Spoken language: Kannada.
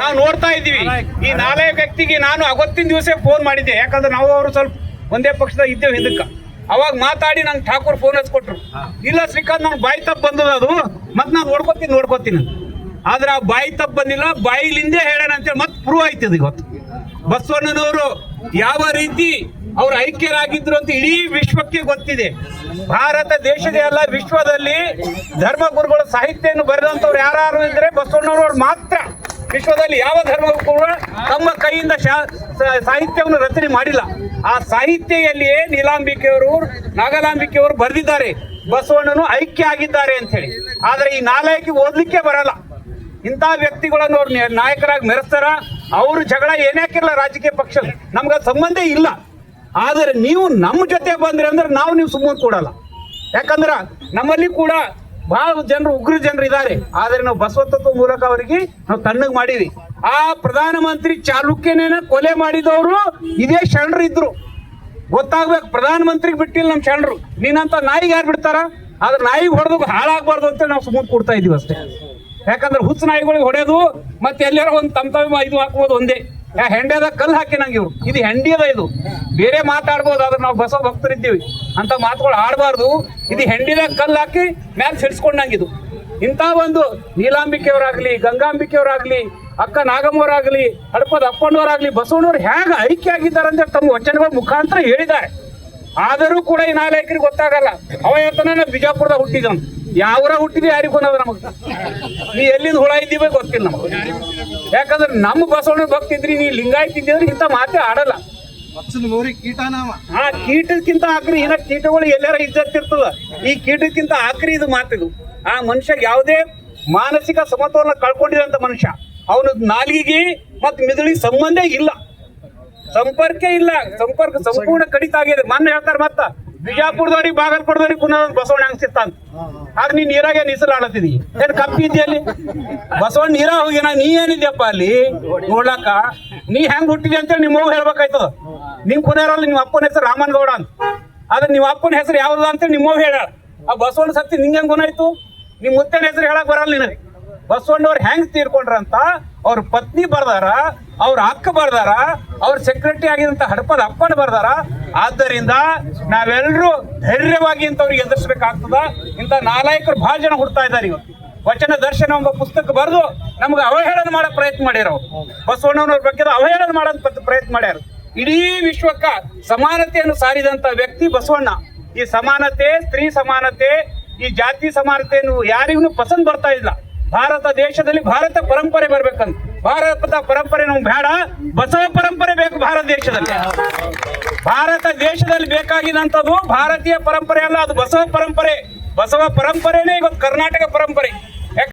ನಾವು ನೋಡ್ತಾ ಇದ್ದೀವಿ. ಈ 4 ವ್ಯಕ್ತಿಗೆ ನಾನು ಅವತ್ತಿನ ದಿವಸ ಫೋನ್ ಮಾಡಿದ್ದೆ, ಯಾಕಂದ್ರೆ ನಾವು ಅವರು ಸ್ವಲ್ಪ ಒಂದೇ ಪಕ್ಷದ ಇದ್ದೇವೆ ಹಿಂದಕ್ಕೆ. ಅವಾಗ ಮಾತಾಡಿ ನಂಗೆ ಠಾಕೂರ್ ಫೋನ್ ಹಚ್ಕೊಟ್ರು, ಇಲ್ಲ ಶ್ರೀಕಾಂತ್ ನಂಗೆ ಬಾಯಿ ತಪ್ಪು ಬಂದದ ಅದು, ಮತ್ತೆ ನಾನು ನೋಡ್ಕೋತೀನಿ. ಆದ್ರೆ ಆ ಬಾಯಿ ತಪ್ಪು ಬಂದಿಲ್ಲ, ಬಾಯಿಲಿಂದೇ ಹೇಳೋಣ ಅಂತೇಳಿ ಮತ್ತೆ ಪ್ರೂವ್ ಆಯ್ತದ. ಇವತ್ತು ಬಸವಣ್ಣನವರು ಯಾವ ರೀತಿ ಅವ್ರು ಐಕ್ಯರಾಗಿದ್ರು ಅಂತ ಇಡೀ ವಿಶ್ವಕ್ಕೆ ಗೊತ್ತಿದೆ. ಭಾರತ ದೇಶದೇ ಅಲ್ಲ, ವಿಶ್ವದಲ್ಲಿ ಧರ್ಮಗುರುಗಳ ಸಾಹಿತ್ಯವನ್ನು ಬರೆದಂಥವ್ರು ಯಾರು ಇದ್ರೆ ಬಸವಣ್ಣನವರು ಮಾತ್ರ. ವಿಶ್ವದಲ್ಲಿ ಯಾವ ಧರ್ಮವು ಕೂಡ ತಮ್ಮ ಕೈಯಿಂದ ಸಾಹಿತ್ಯವನ್ನು ರಚನೆ ಮಾಡಿಲ್ಲ. ಆ ಸಾಹಿತ್ಯದಲ್ಲಿಯೇ ನೀಲಾಂಬಿಕೆಯವರು, ನಾಗಲಾಂಬಿಕೆಯವರು ಬರೆದಿದ್ದಾರೆ ಬಸವಣ್ಣನು ಐಕ್ಯ ಆಗಿದ್ದಾರೆ ಅಂತ ಹೇಳಿ. ಆದ್ರೆ ಈ 4 ಓದ್ಲಿಕ್ಕೆ ಬರಲ್ಲ. ಇಂಥ ವ್ಯಕ್ತಿಗಳನ್ನು ಅವ್ರು ನಾಯಕರಾಗಿ ಮೆರೆಸ್ತಾರ. ಅವರು ಜಗಳ ಏನ್ಯಾಕಿಲ್ಲ, ರಾಜಕೀಯ ಪಕ್ಷ ನಮ್ಗೆ ಸಂಬಂಧ ಇಲ್ಲ. ಆದರೆ ನೀವು ನಮ್ಮ ಜೊತೆ ಬಂದ್ರಿ ಅಂದ್ರೆ ನೀವು ಸುಮ್ಮನೆ ಕೊಡಲ್ಲ. ಯಾಕಂದ್ರೆ ನಮ್ಮಲ್ಲಿ ಕೂಡ ಬಹಳ ಜನರು, ಉಗ್ರ ಜನರು ಇದ್ದಾರೆ. ಆದರೆ ನಾವು ಬಸವತತ್ವ ಮೂಲಕ ಅವರಿಗೆ ನಾವು ತಣ್ಣಗೆ ಮಾಡಿವಿ. ಆ ಪ್ರಧಾನಮಂತ್ರಿ ಚಾಲುಕ್ಯನೇನ ಕೊಲೆ ಮಾಡಿದವರು ಇದೇ ಶರಣರು ಇದ್ರು. ಗೊತ್ತಾಗ್ಬೇಕು, ಪ್ರಧಾನಮಂತ್ರಿಗೆ ಬಿಟ್ಟಿಲ್ಲ ನಮ್ಮ ಶರಣರು. ನೀನಂತ ನಾಯಿಗೆ ಯಾರು ಬಿಡ್ತಾರ? ಆದ್ರೆ ನಾಯಿಗೆ ಹೊಡೆದು ಹಾಳಾಗಬಾರ್ದು ಅಂತ ನಾವು ಸುಮ್ಮನೆ ಕೊಡ್ತಾ ಇದೀವಿ ಅಷ್ಟೇ. ಯಾಕಂದ್ರೆ ಹುಚ್ಚು ನಾಯಿಗಳಿಗೆ ಹೊಡೆಯೋದು ಮತ್ತೆ ಎಲ್ಲಾರ ಒಂದು ತಮ್ಮ ಇದು ಹಾಕ್ಬೋದು ಒಂದೇ. ಹೆಂಡ್ಯದ ಕಲ್ಲು ಹಾಕಿ ನಂಗೆ ಇವ್ರು, ಇದು ಹೆಂಡಿಯದ, ಇದು ಬೇರೆ ಮಾತಾಡ್ಬೋದು. ಆದ್ರೆ ನಾವು ಬಸವ ಭಕ್ತರಿದ್ದೀವಿ ಅಂತ ಮಾತುಗಳು ಆಡಬಾರ್ದು. ಇದು ಹೆಂಡಿದ ಕಲ್ಲು ಹಾಕಿ ಮ್ಯಾಲೆ ಸಿಡಿಸ್ಕೊಂಡಂಗಿದು. ಇಂಥ ಒಂದು ನೀಲಾಂಬಿಕೆಯವರಾಗ್ಲಿ, ಗಂಗಾಂಬಿಕೆಯವರಾಗ್ಲಿ, ಅಕ್ಕ ನಾಗಮ್ಮವರಾಗ್ಲಿ, ಹಡಪದ ಅಪ್ಪಣ್ಣವರಾಗ್ಲಿ ಬಸವಣ್ಣವ್ರು ಹೇಗೆ ಐಕ್ಯ ಆಗಿದ್ದಾರೆ ಅಂತ ತಮ್ಮ ವಚನಗಳ ಮುಖಾಂತರ ಹೇಳಿದ್ದಾರೆ. ಆದರೂ ಕೂಡ ಈ 4 ಗೊತ್ತಾಗಲ್ಲ. ಅವತ್ತನ ಬಿಜಾಪುರದ ಹುಟ್ಟಿದಂತ, ಯಾವರ ಹುಟ್ಟಿದ್ವಿ ಯಾರಿಗೂ ಅನ್ನೋದು ನಮಗೆ. ನೀ ಎಲ್ಲಿಂದ ಹುಳ ಇದ್ದೀವಿ ಗೊತ್ತಿಲ್ಲ ನಮಗೆ. ಯಾಕಂದ್ರೆ ನಮ್ಮ ಬಸವಣ್ಣ ಭಕ್ತಿ ಇದ್ರಿ, ನೀ ಲಿಂಗಾಯತ್ ಇದ್ದಿದ್ರೆ ಇಂಥ ಮಾತೇ ಆಡಲ್ಲ. ಆ ಕೀಟಕ್ಕಿಂತ ಆಕ್ರಿ ಇನ್ನ ಕೀಟಗಳು ಎಲ್ಲಾರ ಇಜ್ಜತ್ ಇರ್ತದ. ಈ ಕೀಟಕ್ಕಿಂತ ಆಕ್ರಿ ಇದು ಮಾತಿದು. ಆ ಮನುಷ್ಯ ಯಾವುದೇ ಮಾನಸಿಕ ಸಮತೋಲನ ಕಳ್ಕೊಂಡಿರೋಂಥ ಮನುಷ್ಯ. ಅವನ ನಾಲಿಗೆ ಮತ್ತು ಮಿದುಳಿಗೆ ಸಂಬಂಧ ಇಲ್ಲ, ಸಂಪರ್ಕ ಇಲ್ಲ. ಸಂಪರ್ಕ ಸಂಪೂರ್ಣ ಕಡಿತ ಆಗಿದೆ. ಮೊನ್ನೆ ಹೇಳ್ತಾರೆ ಮತ್ತ ಬಿಜಾಪುರದವ್ರಿಗೆ, ಬಾಗಲಕೋಟದವ್ರಿಗೆ ಪುನಃ ಬಸವಣ್ಣ ಹಂಗ್ಸಿರ್ತಾನ. ಆಗ ನೀ ನೀರಾಗೆ ನೀಸಲಾಡತ್ತಿದಿ, ಏನ್ ಕಪ್ಪಿ ಇದೆಯಲ್ಲಿ? ಬಸವಣ್ಣ ನೀರ ಹೋಗಿನ, ನೀ ಏನಿದ್ಯಪ್ಪ ಅಲ್ಲಿ ನೋಡ್ಲಾಕ? ನೀ ಹೆಂಗ್ ಹುಟ್ಟಿದಿ ಅಂತೇಳಿ ನಿಮ್ಮ ಅವ್ವ ಹೇಳ್ಬೇಕಾಯ್ತದ. ನಿಮ್ ಪುನರಲ್ಲ, ನಿಮ್ಮ ಅಪ್ಪನ ಹೆಸರು ರಾಮನಗೌಡ ಅಂತ. ಆದ್ರೆ ನಿಮ್ಮ ಅಪ್ಪನ ಹೆಸರು ಯಾವ್ದು ಅಂತೇಳಿ ನಿಮ್ಮ ಅವ್ವ ಹೇಳ. ಆ ಬಸವಣ್ಣ ಸತ್ತಿ ನಿಂಗೆ ಹೆಂಗ್ ಗುಣಾಯ್ತು? ನಿಮ್ ಮುತ್ತನ ಹೆಸರು ಹೇಳಕ್ ಬರಲ್ಲ ನಿನಗೆ. ಬಸವಣ್ಣವ್ರು ಹೆಂಗ್ ತೀರ್ಕೊಂಡ್ರಂತ ಅವ್ರ ಪತ್ನಿ ಬರ್ದಾರ, ಅವ್ರ ಅಕ್ಕ ಬರ್ದಾರ, ಅವ್ರ ಸೆಕ್ರೆಟರಿ ಆಗಿದಂತ ಹಡಪದ ಅಪ್ಪನ ಬರ್ದಾರ. ಆದ್ದರಿಂದ ನಾವೆಲ್ಲರೂ ಧೈರ್ಯವಾಗಿ ಇಂಥವ್ರಿಗೆ ಎದುರಿಸಬೇಕಾಗ್ತದ. ಇಂಥ ನಾಲಾಯಕರು ಬಹಳ ಜನ ಹುಡ್ತಾ ಇದ್ದಾರೆ. ಇವತ್ತು ವಚನ ದರ್ಶನ ಎಂಬ ಪುಸ್ತಕ ಬರೆದು ನಮ್ಗೆ ಅವಹೇಳನ ಮಾಡೋ ಪ್ರಯತ್ನ ಮಾಡ್ಯಾರ. ಅವ್ರು ಬಸವಣ್ಣನವ್ರ ಬಗ್ಗೆ ಅವಹೇಳನ ಮಾಡೋದ್ ಪ್ರಯತ್ನ ಮಾಡ್ಯಾರ. ಇಡೀ ವಿಶ್ವಕ್ಕ ಸಮಾನತೆಯನ್ನು ಸಾರಿದಂತ ವ್ಯಕ್ತಿ ಬಸವಣ್ಣ. ಈ ಸಮಾನತೆ, ಸ್ತ್ರೀ ಸಮಾನತೆ, ಈ ಜಾತಿ ಸಮಾನತೆಯನ್ನು ಯಾರಿಗೂ ಪಸಂದ್ ಬರ್ತಾ ಇಲ್ಲ. ಭಾರತ ದೇಶದಲ್ಲಿ ಭಾರತ ಪರಂಪರೆ ಬರ್ಬೇಕಂತ. ಭಾರತದ ಪರಂಪರೆ ನಮ್ಗೆ ಬೇಡ, ಬಸವ ಪರಂಪರೆ ಬೇಕು ಭಾರತ ದೇಶದಲ್ಲಿ. ಭಾರತ ದೇಶದಲ್ಲಿ ಬೇಕಾಗಿದಂಥದ್ದು ಭಾರತೀಯ ಪರಂಪರೆ ಅಲ್ಲ, ಅದು ಬಸವ ಪರಂಪರೆ. ಬಸವ ಪರಂಪರೆನೇ ಇವತ್ತು ಕರ್ನಾಟಕ ಪರಂಪರೆ.